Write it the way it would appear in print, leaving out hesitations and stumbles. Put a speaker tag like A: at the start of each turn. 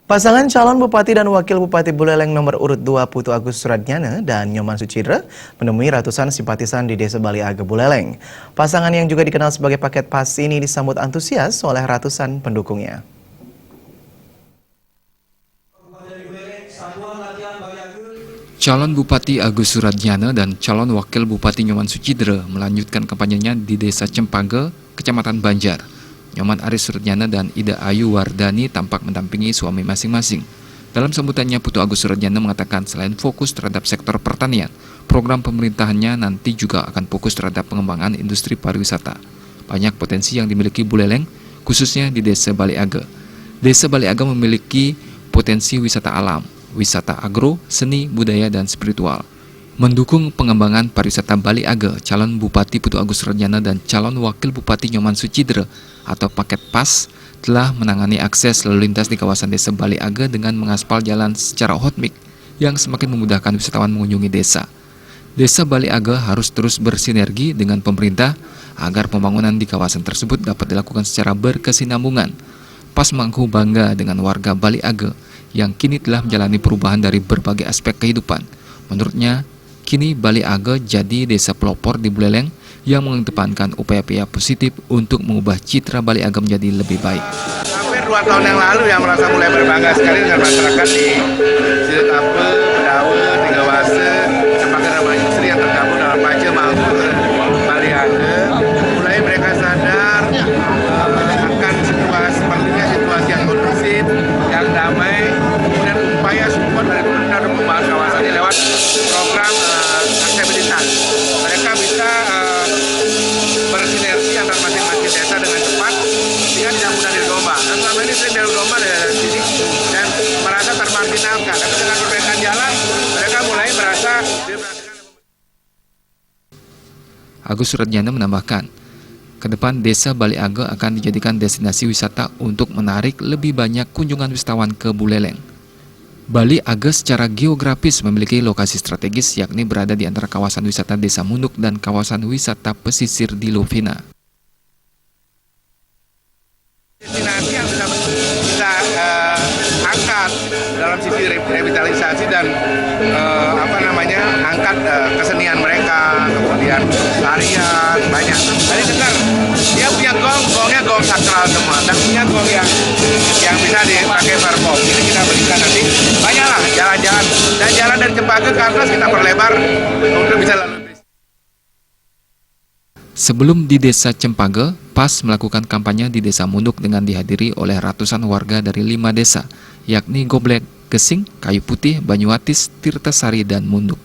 A: Pasangan calon Bupati dan Wakil Bupati Buleleng nomor urut 2 Putu Agus Suradnyana dan Nyoman Sucidre menemui ratusan simpatisan di Desa Bali Age Buleleng. Pasangan yang juga dikenal sebagai paket pas ini disambut antusias oleh ratusan pendukungnya.
B: Calon Bupati Agus Suradnyana dan calon Wakil Bupati Nyoman Sucidre melanjutkan kampanyenya di Desa Cempage, Kecamatan Banjar. Nyoman Aris Suradnyana dan Ida Ayu Wardani tampak mendampingi suami masing-masing. Dalam sambutannya, Putu Agus Suradnyana mengatakan selain fokus terhadap sektor pertanian, program pemerintahannya nanti juga akan fokus terhadap pengembangan industri pariwisata. Banyak potensi yang dimiliki Buleleng, khususnya di Desa Bali Age. Desa Bali Age memiliki potensi wisata alam, wisata agro, seni, budaya, dan spiritual. Mendukung pengembangan pariwisata Bali Age, calon Bupati Putu Agus Suradnyana dan calon Wakil Bupati Nyoman Sucidre atau paket pas telah menangani akses lalu lintas di kawasan Desa Bali Age dengan mengaspal jalan secara hot mix yang semakin memudahkan wisatawan mengunjungi desa. Desa Bali Age harus terus bersinergi dengan pemerintah agar pembangunan di kawasan tersebut dapat dilakukan secara berkesinambungan. Pas mengaku bangga dengan warga Bali Age yang kini telah menjalani perubahan dari berbagai aspek kehidupan. Menurutnya, kini Bali Age jadi desa pelopor di Buleleng yang mengedepankan upaya-upaya positif untuk mengubah citra Bali Age menjadi lebih baik.
C: Hampir 2 tahun yang lalu yang merasa mulai berbangga sekali dengan masyarakat di Sidetape, Bedawe, Tigawase, Cempage dan Industri yang tergabung dalam Pace Makmur Bali Age. Mulai mereka sadar akan perlunya situasi yang kondusif, yang damai, kemudian upaya support dari pemerintah untuk membangun kawasan ini lewat program aksesibilitas. Mereka bisa bersinergi antar masing-masing desa dengan cepat sehingga tidak mudah didomba. Dan selama ini sering didomba dari sini dan merasa termarginalkan. Tapi dengan perbaikan jalan, mereka mulai merasa diperhatikan.
B: Agus Suradnyana menambahkan, ke depan Desa Bali Age akan dijadikan destinasi wisata untuk menarik lebih banyak kunjungan wisatawan ke Buleleng. Bali Age secara geografis memiliki lokasi strategis yakni berada di antara kawasan wisata Desa Munduk dan kawasan wisata pesisir di Lovina.
C: Destinasi yang bisa angkat dalam sisi revitalisasi dan angkat kesenian mereka, kemudian tarian banyak. Tadi dengar dia punya gongnya gong sakral semua, dan punya gong yang bisa dipakai perform. Ini kita berikan nanti banyaklah jalan-jalan dan jalan dari Cempage ke atas kita perlebar untuk bisa lalu.
B: Sebelum di Desa Cempage, PAS melakukan kampanye di Desa Munduk dengan dihadiri oleh ratusan warga dari 5 desa, yakni Goblek, Gesing, Kayu Putih, Banyuatis, Tirtasari, dan Munduk.